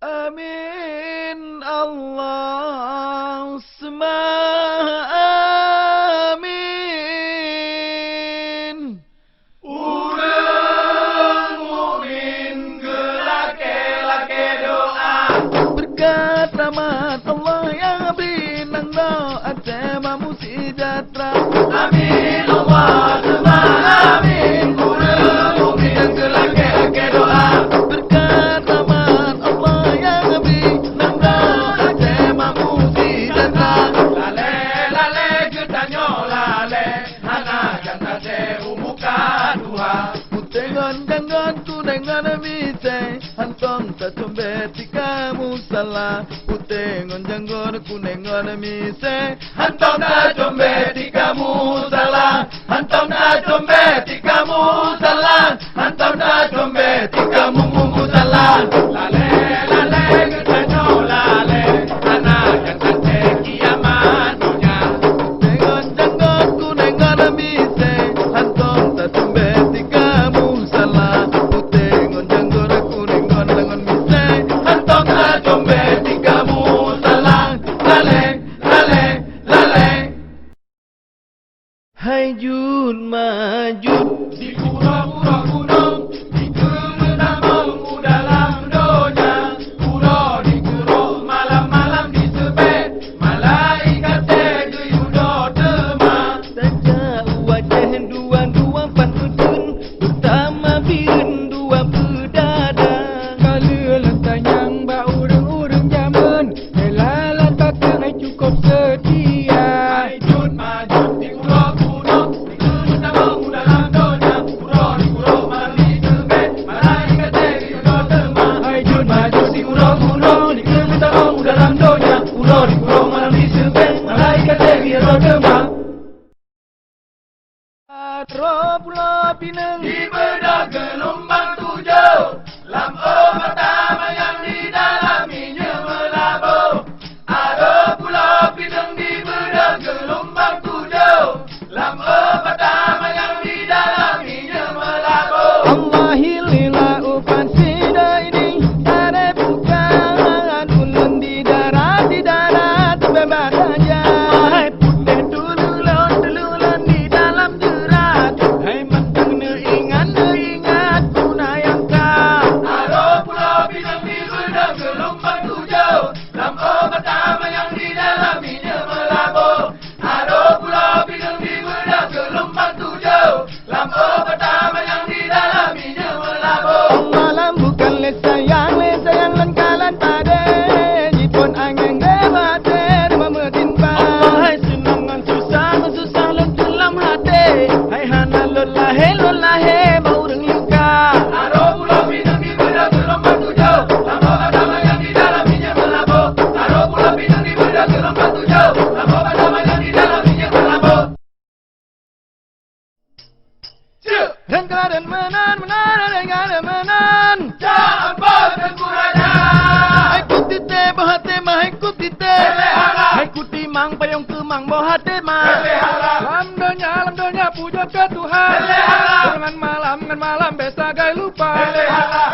Amin Allahumma amin. Urang mukmin gelake-lake doa. Berkat rahmat Allah yang berinan doa tema sejahtera. Amin Allahumma amin. Urang mukmin gelake-lake doa. Berkat rahmat Allah yang berinan doa tema sejahtera. Lale lale getanyo lale, hana janta te umuka dua. Kutengon jangan ku dengan mite, hantong tak combet kamu salah. Kutengon jangan ku dengan mise, Hantong na dompet kamu salah. Hantong na dompet kamu salah. Hantong na dompet kamu salah. Lale lale getanyo lale, hana janta te kiamat dunia. Kutengon jangan ku dengan mise, hantong tak combet kamu salah. Kutengon jangan ku dengan mise, Hantong na dompet kamu salah. Lale lale lale. hai jun majud. Di pura-pura gunung, di kemenamung dalam donya. Pura di keruk, malam-malam di sepet. Malaikat tegeyudo tema. Saja wajah dua-dua pantun, pertama bin dua berdadah. Kala lantai yang bau urang-urang zaman, helalan takkan ai cukup setia. Hai jun majud di keruk gunung, di kemenamung dalam donya. Pura di keruk, malam di sepet. Malaikat tegeyudo tema. Hai jun maju Di keruk gunung, di kemenamung dalam donya. Pura di keruk, malam di sepet. Malaikat tegeyudo tema. Roh Pulau Pinang Di bedah gelombang tujuh, lam pertama yang di dalaminya melabur. Ada pulau Pinang di bedah gelombang tujuh, lam pertama yang di dalaminya melabur. Allahilila upan sida ini ada bukan ulun di darat bebas saja. Hai putih dululan di dalam jerat. Hai mentang ingat guna yang kau. Ada pulau Pinang di bedah gelombang tujuh, lam pertama yang di dalaminya melabur. Ada pulau Pinang di bedah gelombang tujuh, lam pertama yang di dalaminya melabur. Malam bukan le sayang lengkalan pada jipon angin dewater memetin pa. Hai senangan susah dalam hati. Hai hana lolahe bau reng luka. Ada pulau Pinang di bedah gelombang tujuh, lam pertama yang di dalaminya melabur. Ada pulau Pinang di bedah gelombang tujuh, lam pertama yang di dalaminya melabur. Rengkadan menan. Campur tengkuraja. Hai kutite bahate mah hai kutite. Pelihara. Hai kutimang payung kemang bahate mah. Pelihara. Lam donya puja ke Tuhan. Pelihara. Dengan malam besa gai lupa. Pelihara.